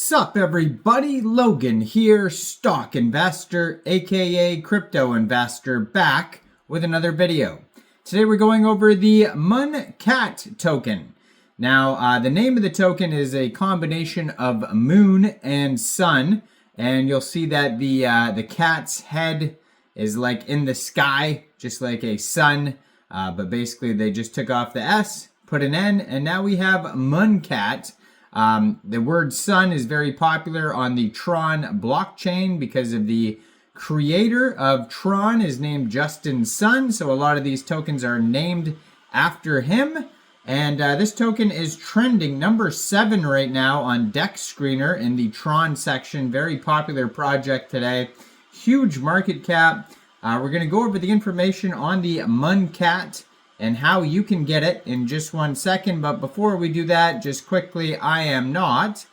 Sup everybody, Logan here, stock investor, aka crypto investor, back with another video. Today we're going over the Muncat token. Now, the name of the token is a combination of moon and sun, and you'll see that the cat's head is like in the sky, just like a sun, but basically they just took off the S, put an N, and now we have Muncat. The word sun is very popular on the Tron blockchain because of the creator of Tron is named Justin Sun. So a lot of these tokens are named after him. And this token is trending number 7 right now on Dex Screener in the Tron section. Very popular project today. Huge market cap. We're going to go over the information on the Muncat and how you can get it in just 1 second. But before we do that, just quickly, I am not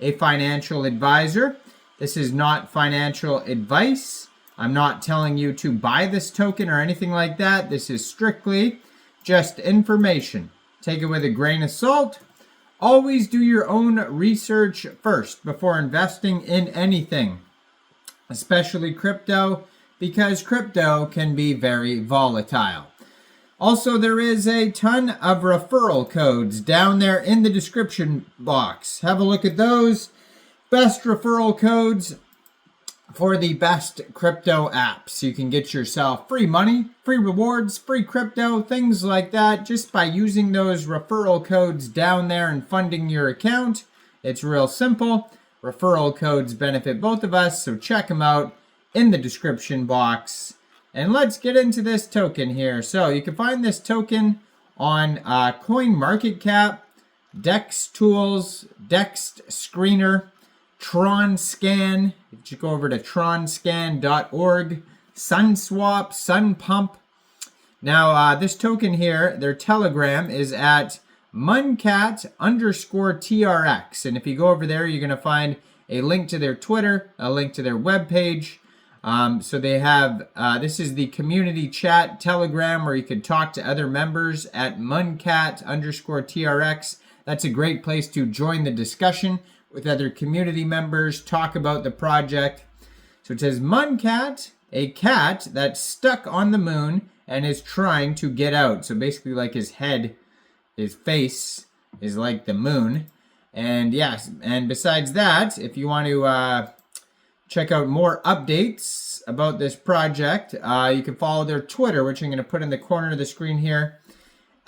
a financial advisor. This is not financial advice. I'm not telling you to buy this token or anything like that. This is strictly just information. Take it with a grain of salt. Always do your own research first before investing in anything, especially crypto, because crypto can be very volatile. Also, there is a ton of referral codes down there in the description box. Have a look at those. Best referral codes for the best crypto apps. You can get yourself free money, free rewards, free crypto, things like that, just by using those referral codes down there and funding your account. It's real simple. Referral codes benefit both of us, so check them out in the description box. And let's get into this token here. So you can find this token on CoinMarketCap, Dex Tools, Dex Screener, Tron Scan. If you go over to tronscan.org, Sunswap, Sunpump. Now this token here, their Telegram is at Muncat_TRX. And if you go over there, you're going to find a link to their Twitter, a link to their webpage. So they have, this is the community chat Telegram where you can talk to other members at Muncat_TRX. That's a great place to join the discussion with other community members, talk about the project. So it says Muncat, a cat that's stuck on the moon and is trying to get out. So basically like his head, his face is like the moon. And yes, and besides that, if you want to, check out more updates about this project, you can follow their Twitter, which I'm going to put in the corner of the screen here,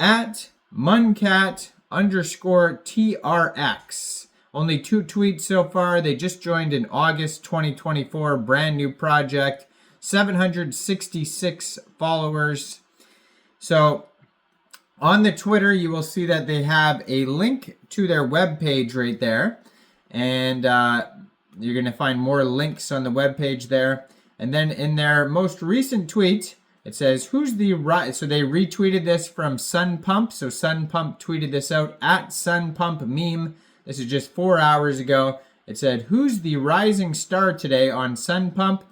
at Muncat_TRX. Only 2 tweets so far. They just joined in August 2024. Brand new project. 766 followers. So on the Twitter, you will see that they have a link to their webpage right there. And you're going to find more links on the webpage there. And then in their most recent tweet, it says, who's the right? So they retweeted this from Sunpump. So Sunpump tweeted this out at Sunpump meme. This is just 4 hours ago. It said, who's the rising star today on Sunpump?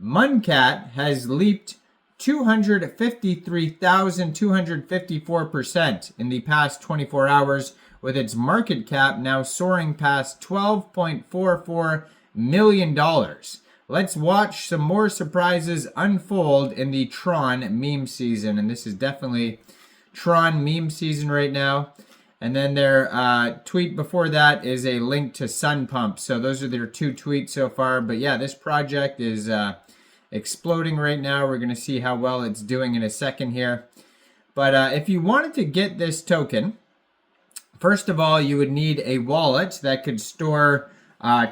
Muncat has leaped 253,254% in the past 24 hours, with its market cap now soaring past $12.44 million. Let's watch some more surprises unfold in the Tron meme season. And this is definitely Tron meme season right now. And then their tweet before that is a link to Sunpump. So those are their 2 tweets so far. But yeah, this project is exploding right now. We're going to see how well it's doing in a second here. But if you wanted to get this token, first of all, you would need a wallet that could store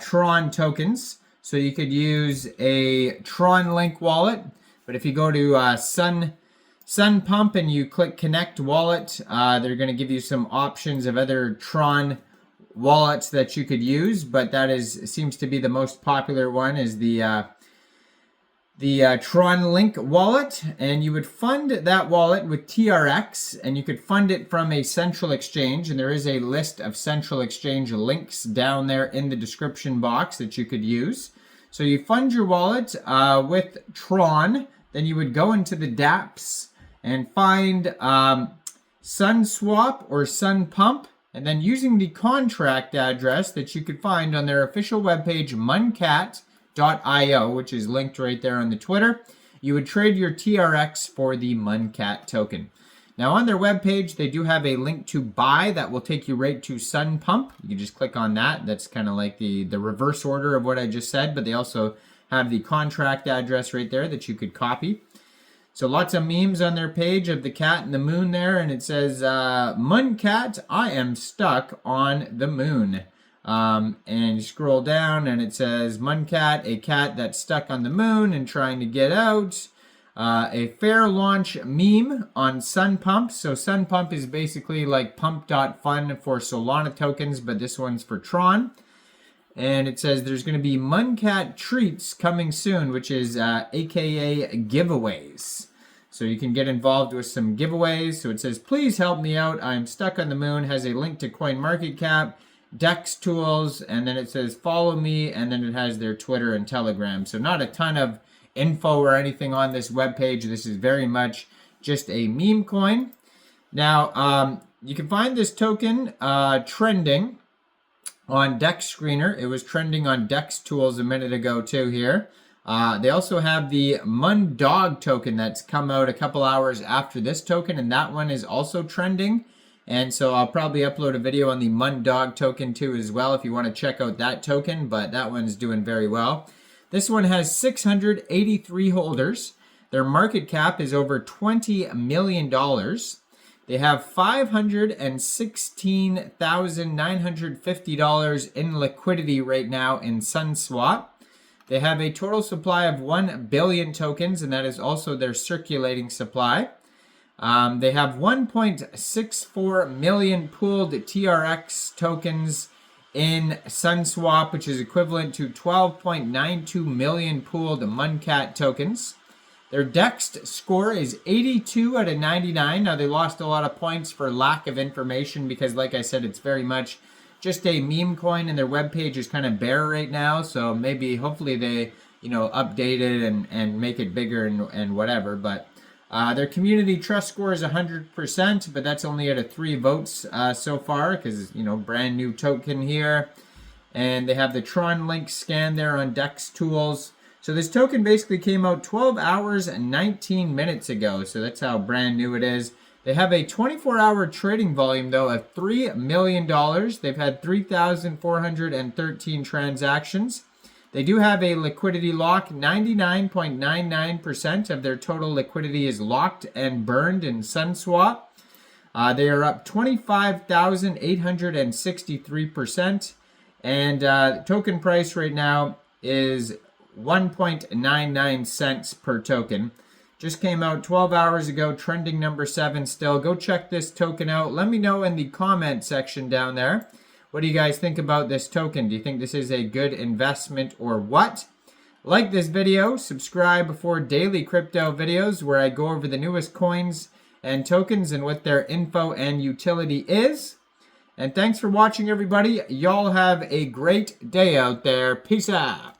Tron tokens. So you could use a Tron Link wallet. But if you go to Sunpump and you click Connect Wallet, they're going to give you some options of other Tron wallets that you could use. But that seems to be the most popular one, is the Tron Link wallet, and you would fund that wallet with TRX, and you could fund it from a central exchange, and there is a list of central exchange links down there in the description box that you could use. So you fund your wallet with Tron, then you would go into the dApps and find Sunswap or Sunpump, And then using the contract address that you could find on their official webpage, muncat.io, which is linked right there on the Twitter, you would trade your TRX for the Muncat token. Now on their webpage, they do have a link to buy that will take you right to Sunpump. You can just click on that. That's kind of like the reverse order of what I just said, but they also have the contract address right there that you could copy. So lots of memes on their page of the cat and the moon there, and it says, Muncat, I am stuck on the moon. And you scroll down and it says, Muncat, a cat that's stuck on the moon and trying to get out. A fair launch meme on Sunpump. So Sunpump is basically like pump.fun for Solana tokens, but this one's for Tron. And it says there's going to be Muncat treats coming soon, which is AKA giveaways. So you can get involved with some giveaways. So it says, please help me out. I'm stuck on the moon. Has a link to CoinMarketCap, DEX tools, and then it says follow me, and then it has their Twitter and Telegram. So not a ton of info or anything on this webpage. This is very much just a meme coin. Now, you can find this token trending on DEX Screener. It was trending on DEX Tools a minute ago too here. They also have the Mundog token that's come out a couple hours after this token, and that one is also trending. And so I'll probably upload a video on the Mundog token too as well if you want to check out that token, but that one's doing very well. This one has 683 holders. Their market cap is over $20 million. They have $516,950 in liquidity right now in Sunswap. They have a total supply of 1 billion tokens, and that is also their circulating supply. They have 1.64 million pooled TRX tokens in Sunswap, which is equivalent to 12.92 million pooled Muncat tokens. Their DEX score is 82 out of 99. Now, they lost a lot of points for lack of information because, like I said, it's very much just a meme coin, and their webpage is kind of bare right now. So maybe, hopefully they, update it and make it bigger and whatever. But their community trust score is 100%, but that's only out of 3 votes so far because, brand new token here. And they have the Tron link scan there on DEX Tools. So this token basically came out 12 hours and 19 minutes ago. So that's how brand new it is. They have a 24-hour trading volume, though, of $3 million. They've had 3,413 transactions. They do have a liquidity lock. 99.99% of their total liquidity is locked and burned in Sunswap. They are up 25,863%. And token price right now is 1.99 cents per token. Just came out 12 hours ago, trending number 7 still. Go check this token out. Let me know in the comment section down there. What do you guys think about this token? Do you think this is a good investment or what? Like this video, subscribe for daily crypto videos where I go over the newest coins and tokens and what their info and utility is. And thanks for watching, everybody. Y'all have a great day out there. Peace out.